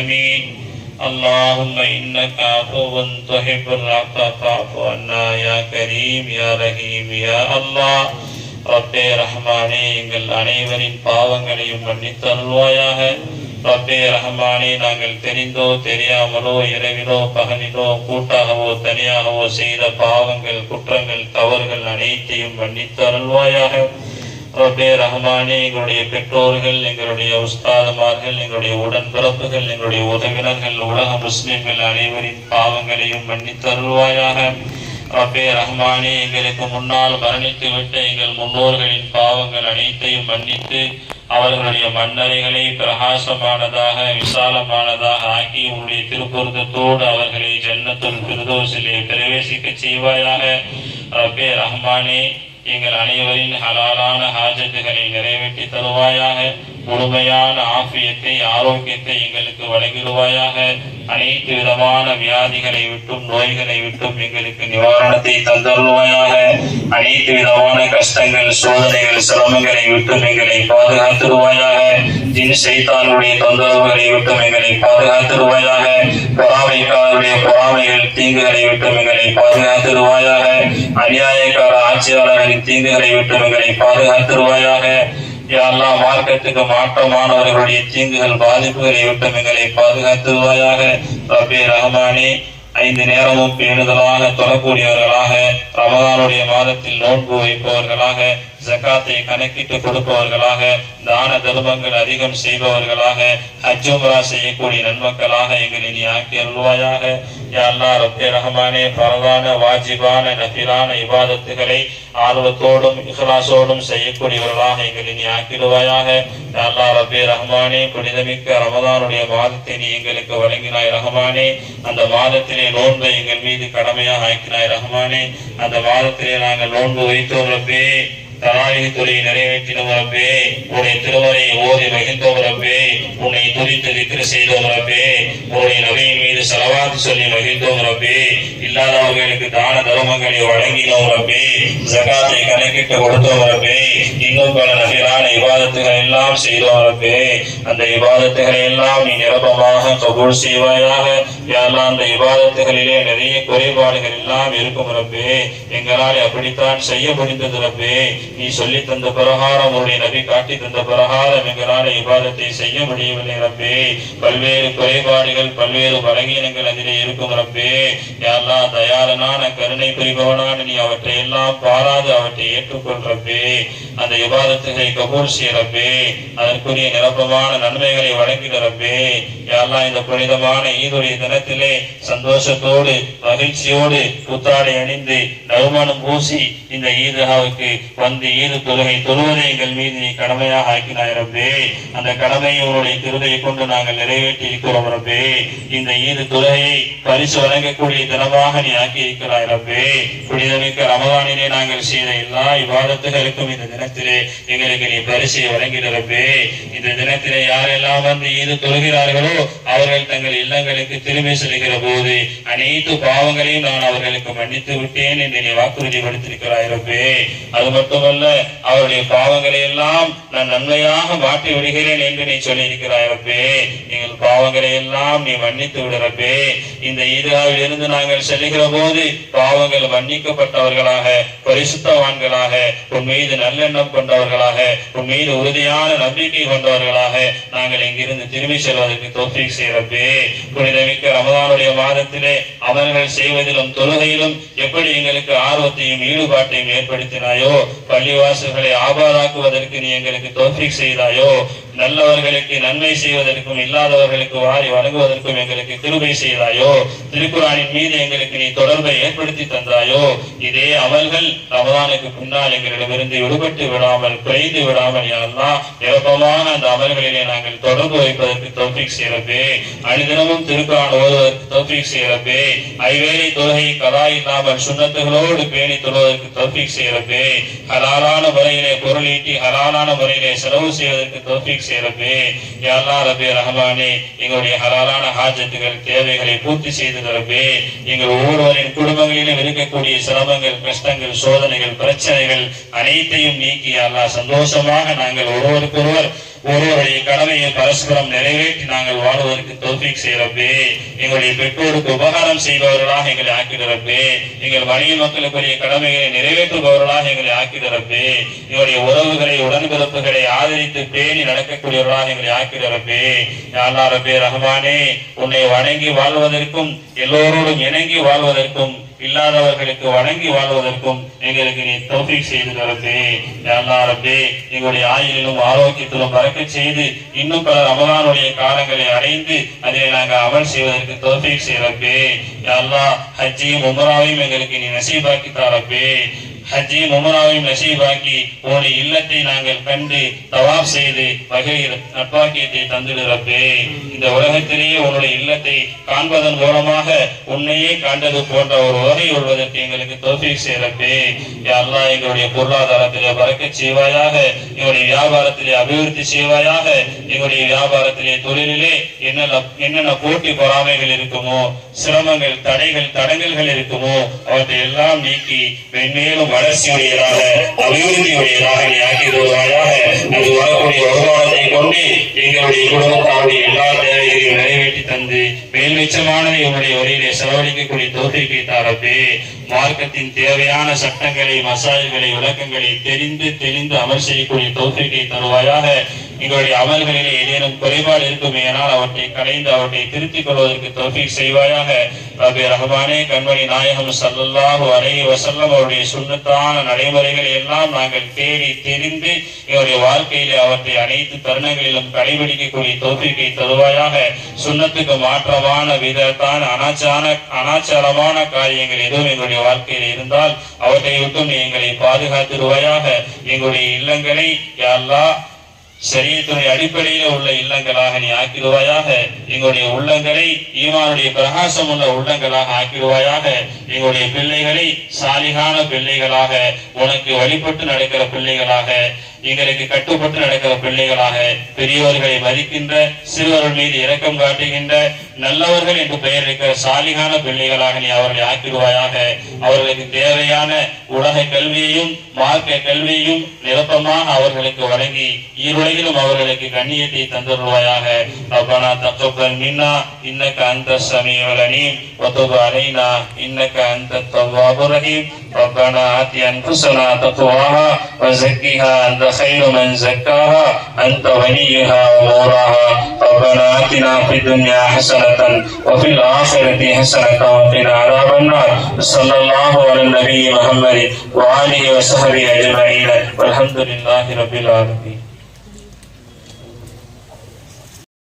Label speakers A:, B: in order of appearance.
A: العالمين. اللهم إنك عفو تحب العفو فاعف عنا يا كريم يا رحيم يا الله. ரப்பே ரஹ்மானே, எங்கள் அனைவரின் பாவங்களையும் மன்னித்தருள்வாயாக. ரப்பே ரஹ்மானே, நாங்கள் தெரிந்தோ தெரியாமலோ இரவிலோ பகலிலோ கூட்டாகவோ தனியாகவோ செய்த பாவங்கள் குற்றங்கள் தவறுகள் அனைத்தையும் மன்னித்தருள்வாயாக. ரப்பே ரஹ்மானே, எங்களுடைய பெற்றோர்கள், எங்களுடைய உஸ்தாதுமார்கள், எங்களுடைய உடன்பிறப்புகள், எங்களுடைய உறவினர்கள், உலக முஸ்லிம்கள் அனைவரின் பாவங்களையும் மன்னித்தருள்வாயாக. ரப்பே ரஹ்மானே, எங்களுக்கு முன்னால் மரணித்து விட்ட எங்கள் முன்னோர்களின் பாவங்கள் அனைத்தையும் மன்னித்து அவர்களுடைய மன்னரைகளை பிரகாசமானதாக விசாலமானதாக ஆக்கி உன்னுடைய திருப்பொருத்தத்தோடு அவர்களை ஜன்னத்துல் ஃபிர்தௌஸிலே பிரவேசிக்க செய்வாயாக. ரப்பே ரஹ்மானே, எங்கள் அனைவரின் ஹலாலான ஹாஜத்துகளை நிறைவேற்றி தருவாயாக. முழுமையான ஆஃபியத்தை ஆரோக்கியத்தை எங்களுக்கு வழங்கிடுவாயாக. அனைத்து விதமான வியாதிகளை விட்டும் நோய்களை விட்டும் எங்களுக்கு நிவாரணத்தை தந்தருள்வாயாக. அனைத்து விதமான கஷ்டங்கள் சோதனைகள் சிரமங்களை விட்டும் எங்களை பாதுகாத்துருவாயாக. ஜின் சைத்தானுடைய தொந்தரவுகளை விட்டும் எங்களை பாதுகாத்துருவாயாக. பொறாமைக்காரருடைய பொறாமைகள் தீங்குகளை விட்டும் எங்களை பாதுகாத்துருவாயாக. அநியாயக்கார ஆட்சியாளர்களின் தீங்குகளை விட்டும் எங்களை பாதுகாத்துருவாயாக. யா அல்லாஹ், மார்க்கத்துக்கு மாற்றமானவர்களுடைய தீங்குகள் பாதிப்புகளை விட்டு எங்களை பாதுகாத்துவாயாக. ரப்பே ரஹ்மானே, 5 நேரமும் பேணுதலாக தொழக்கூடியவர்களாக, ரமதானுடைய மாதத்தில் நோன்பு வைப்பவர்களாக, ஜகாத்தை கணக்கிட்டு கொடுப்பவர்களாக, தான தர்மங்கள் அதிகம் செய்பவர்களாக, ஹஜ் உம்ரா செய்யக்கூடிய நன்மக்களாக எங்களை நீ ஆக்கி அருள்வாயாக. யா அல்லாஹ், ரப்பே ரஹ்மானே, ஃபர்தான வாஜிபான நஃபிலான இபாதத்துகளை ஆர்வத்தோடும் இஹ்லாஸோடும் செய்யக்கூடியவர்களாக எங்களை நீ ஆக்கிடுவாயாக. யா அல்லாஹ், ரப்பே ரஹ்மானே, புனிதமிக்க ரமதானுடைய மாதத்தை நீ எங்களுக்கு வழங்கினாய் ரஹ்மானே. அந்த மாதத்திலே நோன்பை எங்கள் மீது கடமையாக ஆக்கினாய் ரஹ்மானே. அந்த மாதத்திலே நாங்கள் நோன்பு வைத்தோம் ரப்பே. தராவிஹ் தொழுகை நிறைவேற்றினோம் ரப்பே. உன்னுடைய திருமறையை ஓதி மகிழ்ந்தோம் ரப்பே. உன்னை துதித்து திக்ர் செய்தோம் ரப்பே. உன்னுடைய நபியின் மீது ஸலவாத் சொல்லி மகிழ்ந்தோம் ரப்பே. இல்லாதவர்களுக்கு தான தர்மங்களை வழங்கினோம் ரப்பே. ஜகாத்தை கணக்கிட்டு கொடுத்தோம் ரப்பே. இன்னும் பல நஃபிலான இபாதத்துகள் எல்லாம் செய்தோம் ரப்பே. அந்த இபாதத்துகளை எல்லாம் நீ நிரப்பமாக கபூல் செய்வாயாக. யா அல்லாஹ், அந்த இபாதத்துகளிலே நிறைய குறைபாடுகள் எல்லாம் இருக்கும் ரப்பே. எங்களால் அப்படித்தான் செய்ய முடிந்தது ரப்பே. நீ சொல்லி தந்த பிரகாரம், உன்னுடைய நபி காட்டி தந்த பிரகாரம் எங்களால் இபாதத்தை செய்ய முடியவில்லை ரப்பே. பல்வேறு குறைபாடுகள் பல்வேறு பலகீனங்கள் அதிலே இருக்கும் ரப்பே. யா அல்லாஹ், தயாளனான கருணை புரிபவனான நீ அவற்றை எல்லாம் பாராது அவற்றை ஏற்றுக்கொள் ரப்பே. அந்த இபாதத்துகளை கபூல் செய்ய ரப்பே. அதற்குரிய நிரப்பமான நன்மைகளை வழங்கிட ரப்பே. யா அல்லாஹ், இந்த புனிதமான ஈதுடைய தினத்திலே சந்தோஷத்தோடு மகிழ்ச்சியோடு புத்தாடை அணிந்து நறுமணம் பூசி இந்த ஈதுகாவுக்கு வந்து ஈது தொழுகை தொழுவதை எங்கள் மீது நீ கடமையாக ஆக்கினாய் ரப்பே. அந்த கடமையை உன்னுடைய கிருபையை கொண்டு நாங்கள் நிறைவேற்றி இருக்கிறோம் ரப்பே. இந்த ஈது தொழுகையை பரிசு வழங்கக்கூடிய தினமாக நீ ஆக்கி இருக்கிறாய் ரப்பே. புனிதமிக்க ரமதானிலே நாங்கள் செய்த எல்லா இபாதத்துகளுக்கும் இந்த தினத்திலே எங்களுக்கு நீ பரிசை வழங்கிட ரப்பே. இந்த தினத்திலே யாரெல்லாம் வந்து ஈது தொழுகிறார்களோ அவர்கள் தங்கள் இல்லங்களுக்கு திரும்பி செல்கிற போது அனைத்து பாவங்களையும் நான் அவர்களுக்கு மன்னித்து விட்டேன் என்று நீ வாக்குறுதிப்படுத்திருக்கிறாய் ரப்பே. அது மட்டுமல்ல, அவருடைய பாவங்களை எல்லாம் நான் நன்மையாக மாற்றி விடுகிறேன் என்று நீ சொல்லியிருக்கிறாய் ரப்பே. எங்கள் பாவங்களை எல்லாம் நீ மன்னித்து விடு ரப்பே. இந்த ஈதுகாவில் இருந்து நாங்கள் செல்கிற போது பாவங்கள் மன்னிக்கப்பட்டவர்களாக, பரிசுத்தவான்களாக, உன் மீது நல்லெண்ணம் கொண்டவர்களாக, உன் மீது உறுதியான நம்பிக்கை கொண்டவர்களாக நாங்கள் இங்கிருந்து திரும்பி செல்வதற்கு தௌஃபீக் செய் ரப்பே. புனிதமிக்க ரமதானுடைய மாதத்திலே அமல்கள் செய்வதிலும் தொழுகையிலும் எப்படி எங்களுக்கு ஆர்வத்தையும் ஈடுபாட்டையும் ஏற்படுத்தினாயோ, பள்ளிவாசல்களை ஆபாதாக்குவதற்கு நீ எங்களுக்கு தௌஃபீக் செய்தாயோ, நல்லவர்களுக்கு நன்மை செய்வதற்கும் இல்லாதவர்களுக்கு வாரி வழங்குவதற்கும் எங்களுக்கு கிருபை செய்தாயோ, திருக்குரானின் மீது எங்களுக்கு நீ தொடர்பை ஏற்படுத்தி தந்தாயோ, இதே அமல்கள் ரமதானுக்கு பின்னால் எங்களிடமிருந்து விடுபட்டு விடாமல் குறைந்து விடாமல் யா அல்லாஹ் நிரப்பமாக அந்த அமல்களிலே நாங்கள் தொடர்பு வைப்பதற்கு தௌஃபீக் செய்ய ரப்பே. அனுதினமும் திருக்குரான் ஓதுவதற்கு தௌஃபீக் செய்ய ரப்பே. ஐவேளை தொழுகை கதா இல்லாமல் சுன்னத்துகளோடு பேணி தொழுவதற்கு தௌஃபீக் செய்ய ரப்பே. ஹலாலான முறையிலே பொருள் ஈட்டி ஹலாலான முறையிலே செலவு செய்வதற்கு தௌஃபீக் செய்ய ரப்பே. யா அல்லாஹ், ரப்பே ரஹ்மானே, எங்களுடைய ஹலாலான ஹாஜத்துகள் தேவைகளை பூர்த்தி செய்து ரப்பே. எங்கள் ஒவ்வொருவரின் குடும்பங்களிலும் இருக்கக்கூடிய சிரமங்கள் கஷ்டங்கள் சோதனைகள் பிரச்சனைகள் அனைத்தையும் நீக்கி யா அல்லாஹ் சந்தோஷமாக நாங்கள் ஒருவருக்கொருவர் ஒருவருடைய கடமையை பரஸ்பரம் நிறைவேற்றி நாங்கள் வாழ்வதற்கு தௌஃபீக் செய்ய ரப்பே. எங்களுடைய பெற்றோருக்கு உபகாரம் செய்பவர்களாக எங்களை ஆக்கிட ரப்பே. எங்கள் மனைவி மக்களுக்குரிய கடமைகளை நிறைவேற்றுபவர்களாக எங்களை ஆக்கிட ரப்பே. எங்களுடைய உறவுகளை உடன்பிறப்புகளை ஆதரித்து பேணி நடக்கக்கூடியவர்களாக எங்களை ஆக்கிட ரப்பே. யா அல்லாஹ் ரப்பே ரஹ்மானே, உன்னை வணங்கி வாழ்வதற்கும் எல்லோரோடும் இணங்கி வாழ்வதற்கும் இல்லாதவர்களுக்கு வணங்கி வாழ்வதற்கும் எங்களுக்கு நீ தௌஃபீக் செய்து தரப்பே. யா அல்லாஹ் ரப்பே, எங்களுடைய ஆயுளிலும் ஆரோக்கியத்திலும் பறக்கச் செய்து இன்னும் பல ரமலானுடைய காலங்களை அடைந்து அதில் நாங்கள் அமல் செய்வதற்கு தௌஃபீக் செய்யறப்பே. யா அல்லாஹ் ஹஜ்ஜையும் உம்ராவையும் எங்களுக்கு நீ நசீபாக்கி தரப்பே. ஹஜ்ஜையும் உம்ராவையும் நசீபாக்கி உன்னுடைய இல்லத்தை நாங்கள் கண்டு தவாப் செய்து வகையில் நட்பாக்கியத்தை தந்துடுறப்பே. இந்த உலகத்திலேயே உன்னுடைய இல்லத்தை காண்பதன் மூலமாக உன்னையே காண்பது போன்ற ஒரு உலகை கொள்வதற்கு எங்களுக்கு தௌஃபீக் செய்யறப்பே. யா அல்லாஹ் எங்களுடைய பொருளாதாரத்திலே பறக்கச் செய்வாயாக, எங்களுடைய வியாபாரத்திலே அபிவிருத்தி செய்வாயாக. எங்களுடைய வியாபாரத்திலே தொழிலிலே என்னென்ன போட்டி பொறாமைகள் இருக்குமோ, சிரமங்கள் தடைகள் தடங்கல்கள் இருக்குமோ அவற்றை எல்லாம் நீக்கி மென்மேலும் வளர்ச்சியுடையதாக அபிவிருத்தியுடையதாக நீ ஆக்கி வருவாயாக. அது வரக்கூடிய வருமானத்தை கொண்டு எங்களுடைய குடும்பத்தாருடைய எல்லா தேவைகளையும் நிறைவேற்றி தந்து மேல்மிச்சமானதை உன்னுடைய வழியிலே செலவழிக்கக்கூடிய தௌஃபீக்கை தாரப்பே. மார்க்கத்தின் தேவையான சட்டங்களை மசாயல்களை விளக்கங்களை தெரிந்து அமல் செய்யக்கூடிய தௌஃபீக்கை தருவாயாக. எங்களுடைய அமல்களிலே ஏதேனும் குறைபாடு இருக்குமே ஆனால் அவற்றை களைந்து அவற்றை திருத்திக் கொள்வதற்கு தௌஃபீக் செய்வாயாக. ரப்பே ரஹ்மானே, கண்மணி நாயகம் ஸல்லல்லாஹு அலைஹி வஸல்லம் அவருடைய சுன்னத்தான நடைமுறைகளை எல்லாம் நாங்கள் தேடி தெரிந்து எங்களுடைய வாழ்க்கையிலே அவற்றை அனைத்து தருணங்களிலும் கடைபிடிக்கக்கூடிய தௌஃபீக்கை தருவாயாக. சுன்னத்துக்கு மாற்றமான விதத்தான அனாச்சாரமான காரியங்கள் எதுவும் எங்களுடைய வாழ்க்கையில் இருந்தால் அவற்றை விட்டும் எங்களை பாதுகாத்திருவாயாக. எங்களுடைய இல்லங்களை யா அல்லாஹ் ஷரியத்துடைய அடிப்படையில் உள்ள இல்லங்களாக நீ ஆக்கிடுவாயாக. எங்களுடைய உள்ளங்களை ஈமானுடைய பிரகாசம் உள்ள உள்ளங்களாக ஆக்கிடுவாயாக. எங்களுடைய பிள்ளைகளை சாலிகான பிள்ளைகளாக, உனக்கு வழிபட்டு நடக்கிற பிள்ளைகளாக, எங்களுக்கு கட்டுப்பட்டு நடக்கிற பிள்ளைகளாக, பெரியவர்களை மதிக்கின்ற, சிறுவர்கள் மீது இரக்கம் காட்டுகின்ற, நல்லவர்கள் என்று பெயர் இருக்கிற சாலிகான பிள்ளைகளாக நீ அவர்களை ஆக்கிடுவாயாக. அவர்களுக்கு தேவையான உலக கல்வியையும் மார்க்க கல்வியையும் நிரப்பமாக அவர்களுக்கு வழங்கி ஈருலகிலும் அவர்களுக்கு கண்ணியத்தை தந்துருவாயாக. ரப்பனா தக்கபல் மின்னா இன்னக அன்த ஸமீஉல் அலீம் வ துப் அலைனா இன்னக அன்தத் தவ்வாபுர் ரஹீம். ரப்பனா ஆதி அன்ஃபுஸனா தக்வாஹா வ ஸக்கிஹா அன்த கைரு மன் ஸக்காஹா அன்த வலியுஹா வ மௌலாஹா. ரப்பனா ஆத்தினா ஃபித் துன்யா ஹஸனத்தன் வ ஃபில் ஆখিরাতি ஹஸனத்தன் வ கினா அஸாபன்னார். ஸல்லல்லாஹு அலா நபி முஹம்மத் வ ஆலிஹி வ ஸஹ்பிஹி அஜ்மஈன். வல்ஹம்துலில்லாஹி ரப்பில் ஆலமீன்.